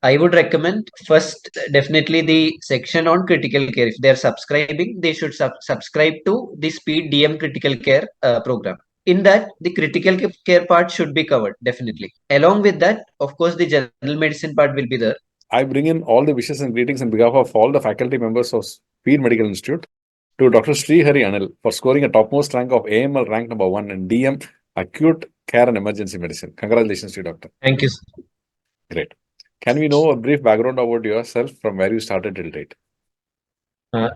I would recommend first definitely the section on critical care. If they are subscribing, they should subscribe to the Speed DM Critical Care program. In that, the critical care part should be covered definitely. Along with that, of course, the general medicine part will be there. I bring in all the wishes and greetings on behalf of all the faculty members of Speed Medical Institute to Dr. Sreehari Anil for scoring a topmost rank of AML rank number 1 in DM Acute Care and Emergency Medicine. Congratulations to you, Doctor. Thank you. Great. Can we know a brief background about yourself from where you started till date?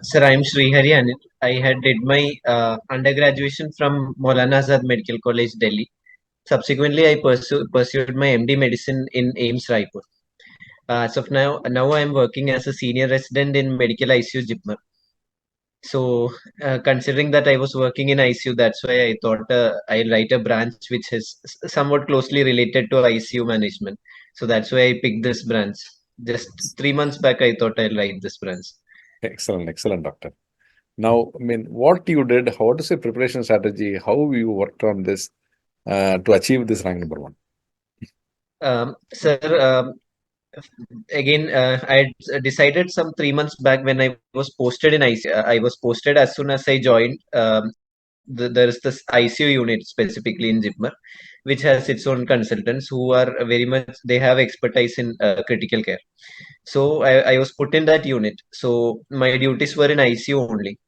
Sir, I am Sreehari Anil. I had did my undergraduation from Maulana Azad Medical College, Delhi. Subsequently, I pursued my MD medicine in AIIMS, Raipur. As of now I am working as a senior resident in medical ICU JIPMER. So, considering that I was working in ICU, that's why I thought I'll write a branch which is somewhat closely related to ICU management. So that's why I picked this branch. Just 3 months back, I thought I'll write this branch. Excellent, excellent, Doctor. Now, I mean, what you did, what is your preparation strategy, how you worked on this to achieve this rank number 1? Sir, again, I decided some 3 months back when I was posted in ICU. I was posted as soon as I joined. There is this ICU unit specifically in JIPMER, which has its own consultants who are very much, they have expertise in critical care. So I was put in that unit. So my duties were in ICU only.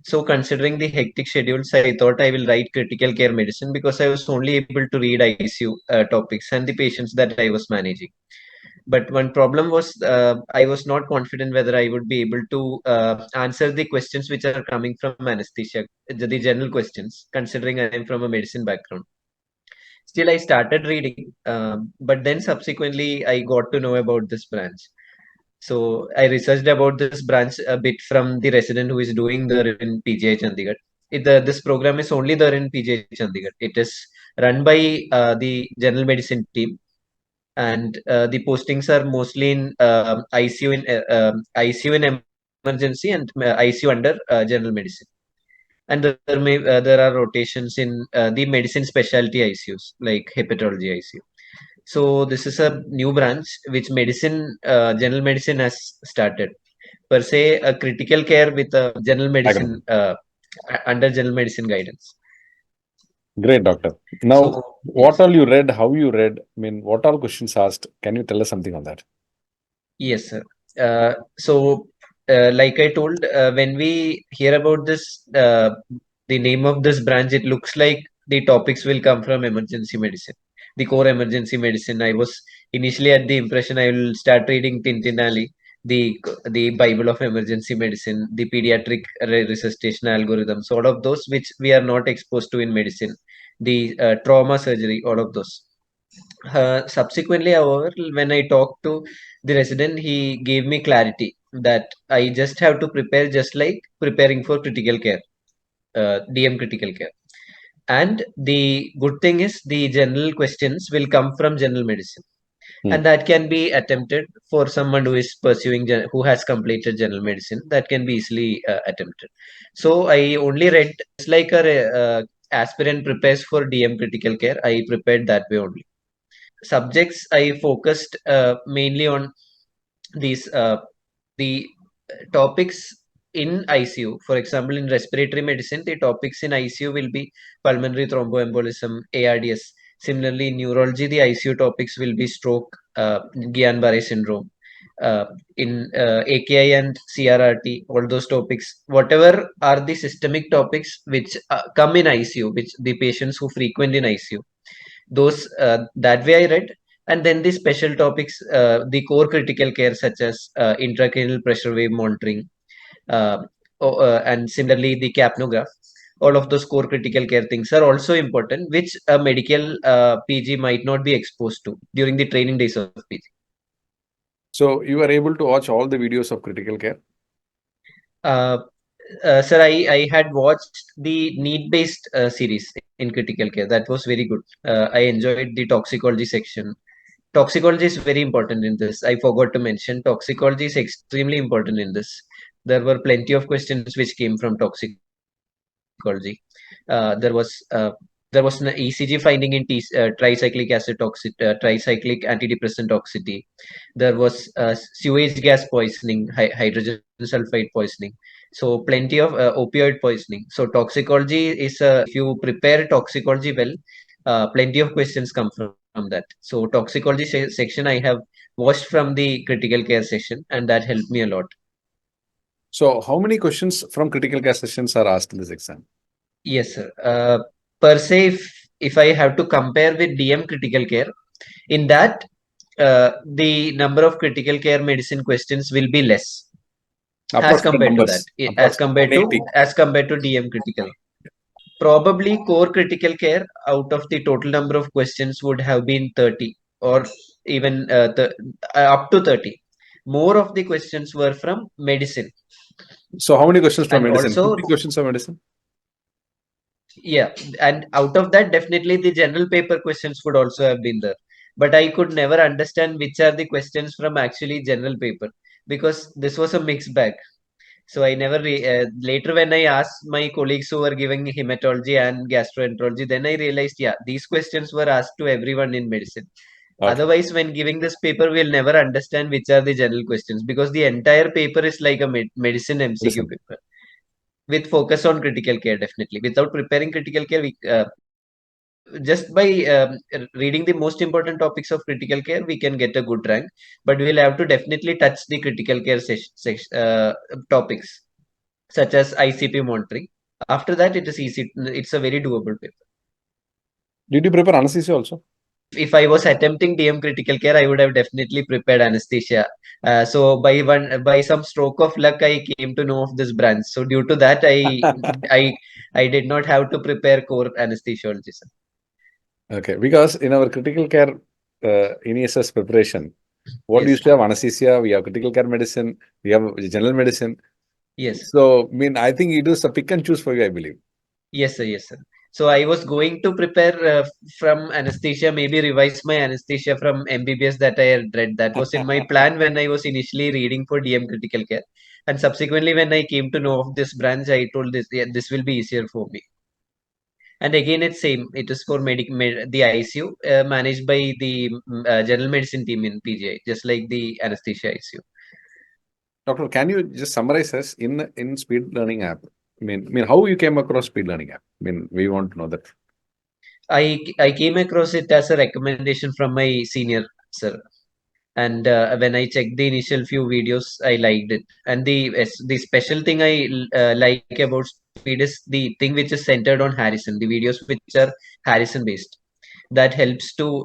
So considering the hectic schedules, I thought I will write critical care medicine because I was only able to read ICU topics and the patients that I was managing. But one problem was I was not confident whether I would be able to answer the questions which are coming from anesthesia, the general questions, considering I am from a medicine background. Still, I started reading, but then subsequently I got to know about this branch. So I researched about this branch a bit from the resident who is doing there in PGI Chandigarh. This program is only there in PGI Chandigarh. It is run by the general medicine team, and the postings are mostly in ICU in emergency and ICU under general medicine. And there are rotations in the medicine specialty ICUs like hepatology ICU. So this is a new branch which general medicine has started. Per se, a critical care with a general medicine under general medicine guidance. Great, Doctor. Now, So what yes, all you read, how you read, I mean, what all questions asked? Can you tell us something on that? yes, sir. Like I told, when we hear about this, the name of this branch, it looks like the topics will come from emergency medicine, the core emergency medicine. I was initially at the impression I will start reading Tintin Ali, the Bible of emergency medicine, the pediatric resuscitation algorithms, all of those which we are not exposed to in medicine, the trauma surgery, all of those. Subsequently, however, when I talked to the resident, he gave me clarity that I just have to prepare just like preparing for critical care, DM critical care. And the good thing is the general questions will come from general medicine. And that can be attempted for someone who is pursuing, who has completed general medicine. That can be easily attempted. So I only read, it's like a aspirant prepares for DM critical care. I prepared that way only. Subjects I focused mainly on these the topics in ICU. For example, in respiratory medicine, the topics in ICU will be pulmonary thromboembolism, ARDS. Similarly, in neurology, the ICU topics will be stroke, Guillain-Barré syndrome. In AKI and CRRT, all those topics, whatever are the systemic topics which come in ICU, which the patients who frequent in ICU, those that way I read. And then the special topics, the core critical care such as intracranial pressure wave monitoring, uh, and similarly the capnograph. All of those core critical care things are also important, which a medical PG might not be exposed to during the training days of PG. So you were able to watch all the videos of critical care? Uh, Sir, I had watched the NEET-based series in critical care. That was very good. I enjoyed the toxicology section. Toxicology is very important in this. I forgot to mention toxicology is extremely important in this. There were plenty of questions which came from toxicology. There was there was an ECG finding in tricyclic acid tricyclic antidepressant toxicity. There was sewage gas poisoning, hydrogen sulfide poisoning. So plenty of opioid poisoning. So toxicology is if you prepare toxicology well, plenty of questions come from that. So toxicology section I have watched from the critical care session, and that helped me a lot. So, how many questions from critical care sessions are asked in this exam? Yes, sir. Per se, if I have to compare with DM critical care, in that the number of critical care medicine questions will be less as Approximate compared to that, numbers. Approximate 180. as compared to DM critical. Probably core critical care out of the total number of questions would have been 30 or even up to 30. More of the questions were from medicine. So, how many questions from And medicine? also, 50 questions from medicine? yeah, and out of that, definitely the general paper questions would also have been there. But I could never understand which are the questions from actually general paper because this was a mixed bag. So I never later when I asked my colleagues who were giving hematology and gastroenterology, then I realized, yeah, these questions were asked to everyone in medicine. Okay. Otherwise, when giving this paper, we'll never understand which are the general questions because the entire paper is like a medicine MCQ Medicine. paper with focus on critical care. Definitely, without preparing critical care, just by reading the most important topics of critical care, we can get a good rank. But we'll have to definitely touch the critical care topics such as ICP monitoring. After that, it is easy. It's a very doable paper. Did you prepare anesthesia also? If I was attempting DM critical care, I would have definitely prepared anesthesia. So by some stroke of luck, I came to know of this branch. So due to that, I I did not have to prepare core anesthesiology. Sir. Okay, because in our critical care INISS preparation, what we Yes, used to have anesthesia, we have critical care medicine, we have general medicine. yes, So, I mean, I think it is a pick and choose for you, I believe. yes, sir, yes, sir. So I was going to prepare from anesthesia, maybe revise my anesthesia from MBBS that I had read. That was in my plan when I was initially reading for DM critical care. And subsequently, when I came to know of this branch, I told this, yeah, this will be easier for me. And again, it's same. It is for the ICU managed by the general medicine team in PGI, just like the anesthesia ICU. Doctor, can you just summarize us in speed learning app? I mean, how you came across speed learning app? I mean, we want to know that. I came across it as a recommendation from my senior sir, and when I checked the initial few videos, I liked it. And the special thing I like about Speed is the thing which is centered on Harrison, the videos which are Harrison based. That helps to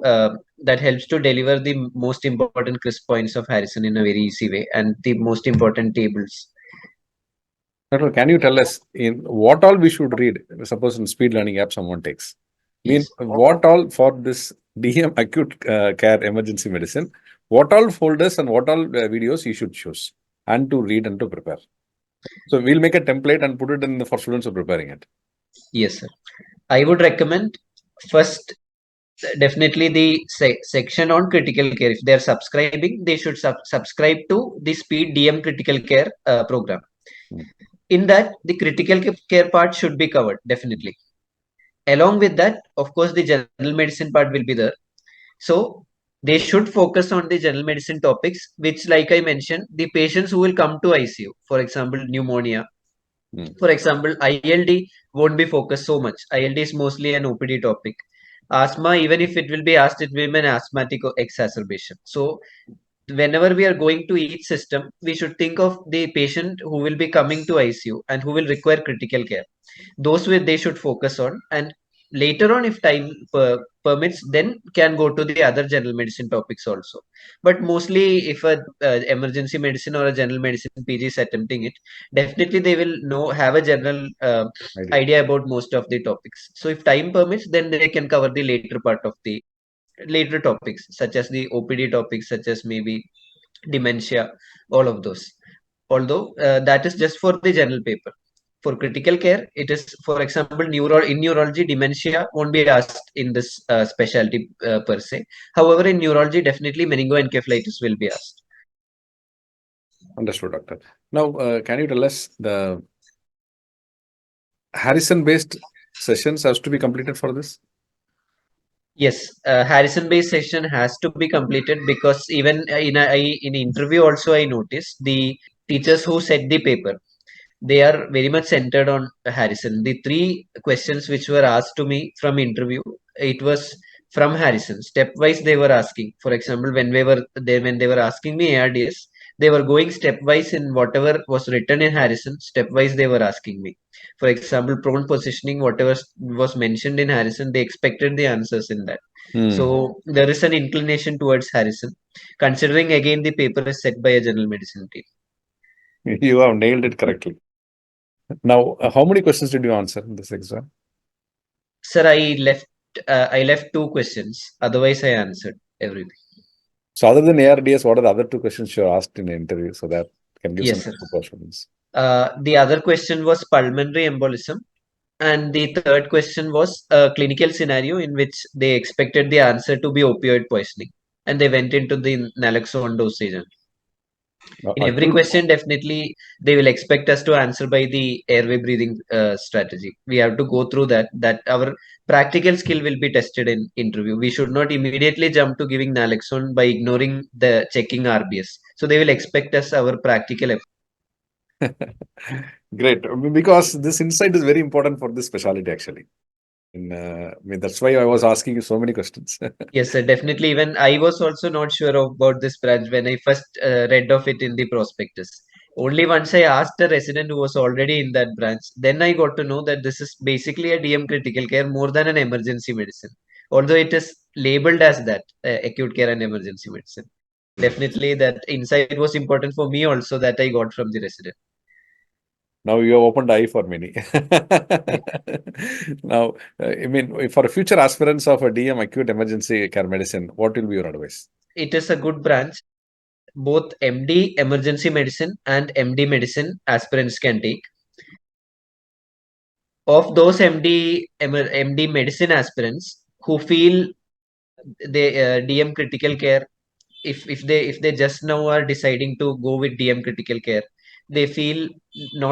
deliver the most important crisp points of Harrison in a very easy way, and the most important tables. Doctor, can you tell us in what all we should read? Suppose in speed learning app someone takes. I mean, Yes. what all for this DM acute care emergency medicine? What all folders and what all videos you should choose and to read and to prepare. So we'll make a template and put it in for students who are preparing it. Yes, sir. I would recommend first definitely the section on critical care. If they are subscribing, they should subscribe to the Speed DM critical care program. Hmm. In that, the critical care part should be covered definitely. Along with that, of course, the general medicine part will be there. So they should focus on the general medicine topics, which, like I mentioned, the patients who will come to ICU, for example, pneumonia, Hmm. for example, ILD won't be focused so much. ILD is mostly an OPD topic. Asthma, even if it will be asked, it will be an asthmatic exacerbation. So whenever we are going to each system, we should think of the patient who will be coming to ICU and who will require critical care. Those way they should focus on, and later on, if time permits, then can go to the other general medicine topics also. But mostly, if a emergency medicine or a general medicine PG is attempting it, definitely they will know have a general Idea. idea about most of the topics. So if time permits, then they can cover the later part of the later topics, such as the OPD topics, such as maybe dementia, all of those. Although that is just for the general paper. For critical care, it is, for example, in neurology, dementia won't be asked in this specialty per se. However, in neurology, definitely meningoencephalitis will be asked. Understood, doctor. Now, can you tell us the Harrison based sessions has to be completed for this? Yes, Harrison-based session has to be completed because even in interview also I noticed the teachers who set the paper, they are very much centered on Harrison. The three questions which were asked to me from interview, it was from Harrison. Stepwise they were asking. For example, when they were asking me ARDS, they were going stepwise in whatever was written in Harrison. Stepwise they were asking me. For example, prone positioning, whatever was mentioned in Harrison, they expected the answers in that. So there is an inclination towards Harrison, considering again the paper is set by a general medicine team. You have nailed it correctly. Now, how many questions did you answer in this exam? Sir, I left two questions. Otherwise, I answered everything. So, other than ARDS, what are the other two questions you asked in the interview so that can give some Yes, sir. questions? The other question was pulmonary embolism, and the third question was a clinical scenario in which they expected the answer to be opioid poisoning, and they went into the naloxone dosage. In every Acute, question, definitely they will expect us to answer by the airway breathing strategy. We have to go through that. That our practical skill will be tested in interview. We should not immediately jump to giving naloxone by ignoring the checking RBS. So they will expect us our practical effort. great, because this insight is very important for this specialty actually. That's why I was asking you so many questions. Yes, sir, definitely. Even I was also not sure about this branch when I first read of it in the prospectus. Only once I asked a resident who was already in that branch, then I got to know that this is basically a DM critical care more than an emergency medicine. Although it is labeled as that, acute care and emergency medicine. Definitely, that insight was important for me also that I got from the resident. Now you have opened eye for many. Now, for future aspirants of a DM acute emergency care medicine, what will be your advice? It is a good branch. Both MD emergency medicine and MD medicine aspirants can take. Of those MD medicine aspirants who feel they DM critical care, if they just now are deciding to go with DM critical care, they feel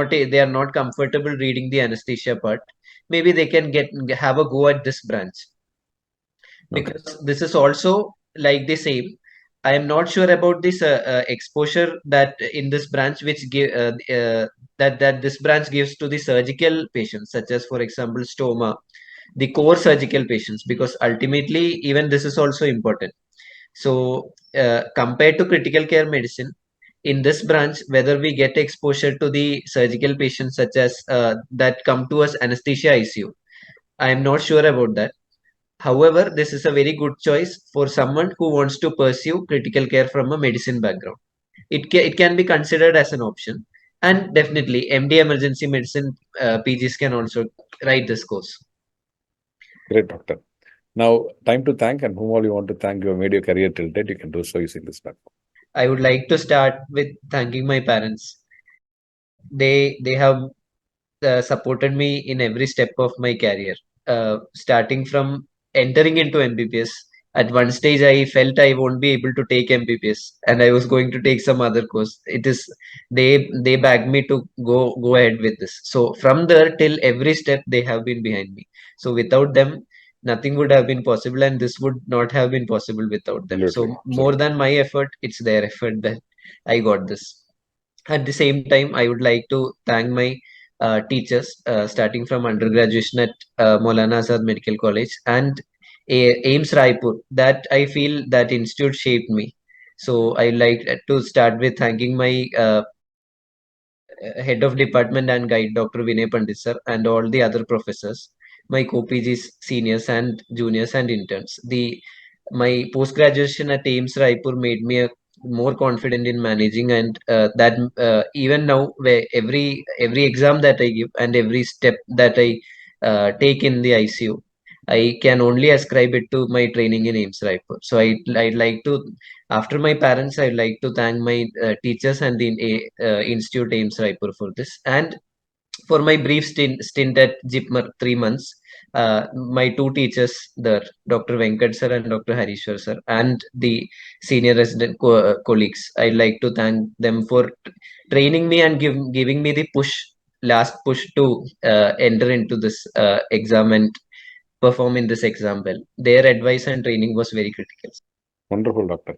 they are not comfortable reading the anesthesia part. Maybe they can have a go at this branch Okay. because this is also like the same. I am not sure about this exposure that in this branch which give that this branch gives to the surgical patients, such as for example stoma, the core surgical patients, because ultimately even this is also important. So compared to critical care medicine, in this branch, whether we get exposure to the surgical patients such as that come to us anesthesia ICU, I am not sure about that. However, this is a very good choice for someone who wants to pursue critical care from a medicine background. It can be considered as an option, and definitely MD emergency medicine PGs can also write this course. Great, doctor. Now, time to thank, and whom all you want to thank. You have made your career till date. You can do so using this platform. I would like to start with thanking my parents. They have supported me in every step of my career, starting from entering into MBBS. At one stage, I felt I won't be able to take MBBS, and I was going to take some other course. It is they bagged me to go ahead with this. So from there till every step, they have been behind me. So without them, nothing would have been possible, and this would not have been possible without them. Absolutely. So more Absolutely. than my effort, it's their effort that I got this. At the same time, I would like to thank my teachers, starting from undergraduation at Maulana Azad Medical College and AIMS Raipur. That I feel that institute shaped me. So I like to start with thanking my head of department and guide, Dr. Vinay Pandit sir, and all the other professors, my co-PGs, seniors and juniors and interns. My post-graduation at AIMS Raipur made me more confident in managing, and that even now, where every exam that I give and every step that I take in the ICU, I can only ascribe it to my training in AIMS Raipur. So I'd like to, after my parents, I'd like to thank my teachers and the Institute AIMS Raipur for this. And for my brief stint at JIPMER, 3 months, my two teachers there, Dr. Venkat sir and Dr. Harishwar sir, and the senior resident colleagues, I'd like to thank them for training me and giving me the push last push to enter into this exam and perform in this exam well. Their advice and training was very critical. Wonderful, doctor.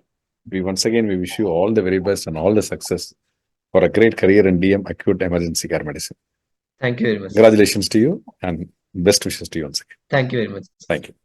We once again we wish you all the very best and all the success for a great career in DM acute emergency care medicine. Thank you very much. Congratulations to you and best wishes to you once again. Thank you very much. Thank you.